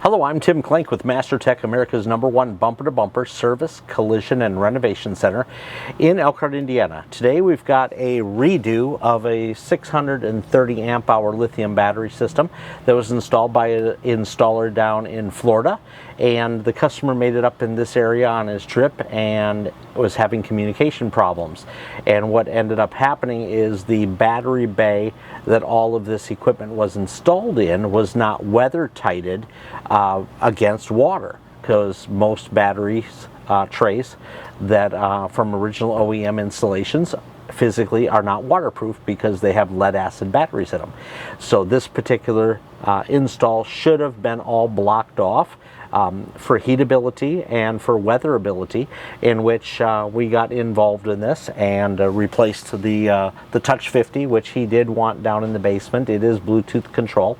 Hello, I'm Tim Klink with MasterTech, America's #1 bumper-to-bumper service, collision, and renovation center in Elkhart, Indiana. Today we've got a redo of a 630 amp hour lithium battery system that was installed by an installer down in Florida, and the customer made it up in this area on his trip and was having communication problems. And what ended up happening is the battery bay that all of this equipment was installed in was not weather tighted against water, because most batteries trays that from original OEM installations physically are not waterproof because they have lead acid batteries in them. So this particular install should have been all blocked off for heatability and for weatherability, in which we got involved in this and replaced the Touch 50, which he did want down in the basement. It is Bluetooth control.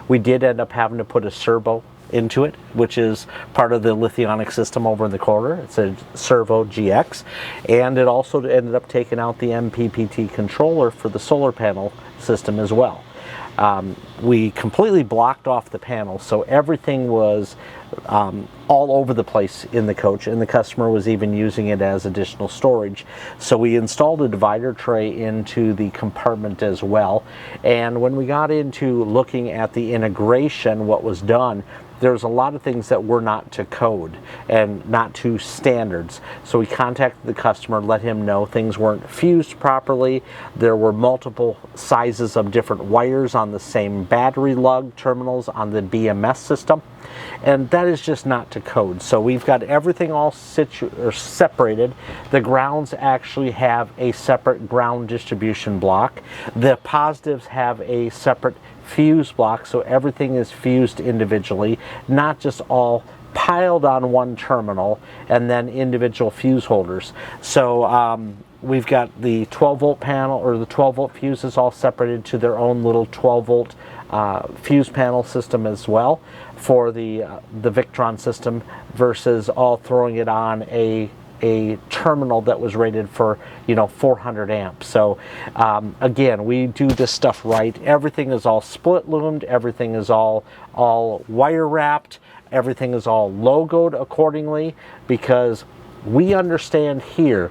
We did end up having to put a servo into it, which is part of the Lithionic system over in the corner. It's a Servo GX, and it also ended up taking out the MPPT controller for the solar panel system as well. We completely blocked off the panel, so everything was all over the place in the coach, and the customer was even using it as additional storage. So we installed a divider tray into the compartment as well, and when we got into looking at the integration, what was done, there's a lot of things that were not to code and not to standards. So we contacted the customer, let him know things weren't fused properly. There were multiple sizes of different wires on the same battery lug terminals on the BMS system, and that is just not to code. So we've got everything all separated. The grounds actually have a separate ground distribution block. The positives have a separate fuse block, so everything is fused individually, not just all piled on one terminal and then individual fuse holders. So we've got the 12 volt panel, or the 12 volt fuses, all separated to their own little 12 volt fuse panel system as well for the Victron system, versus all throwing it on a terminal that was rated for 400 amps. So again, we do this stuff right. Everything is all split loomed, everything is all wire wrapped, everything is all logoed accordingly, because we understand here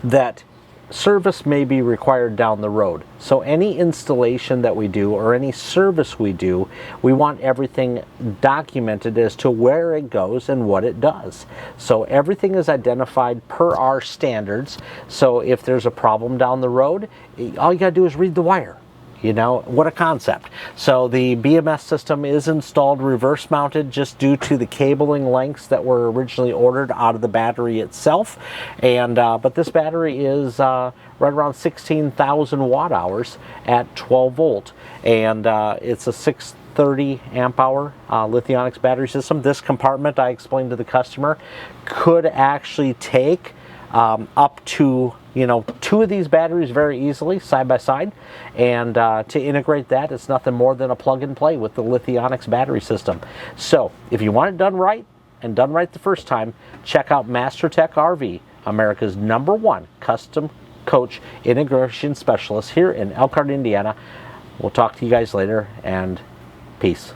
that service may be required down the road. So any installation that we do or any service we do, we want everything documented as to where it goes and what it does. So everything is identified per our standards. So if there's a problem down the road, all you gotta do is read the wire. What a concept. So the BMS system is installed reverse mounted, just due to the cabling lengths that were originally ordered out of the battery itself. And but this battery is right around 16,000 watt hours at 12 volt, and it's a 630 amp hour Lithionics battery system. This compartment, I explained to the customer, could actually take up to 2 of these batteries very easily side by side, and to integrate that, it's nothing more than a plug and play with the Lithionics battery system. So if you want it done right, and done right the first time, check out MasterTech RV, America's #1 custom coach integration specialist here in Elkhart, Indiana. We'll talk to you guys later, and peace.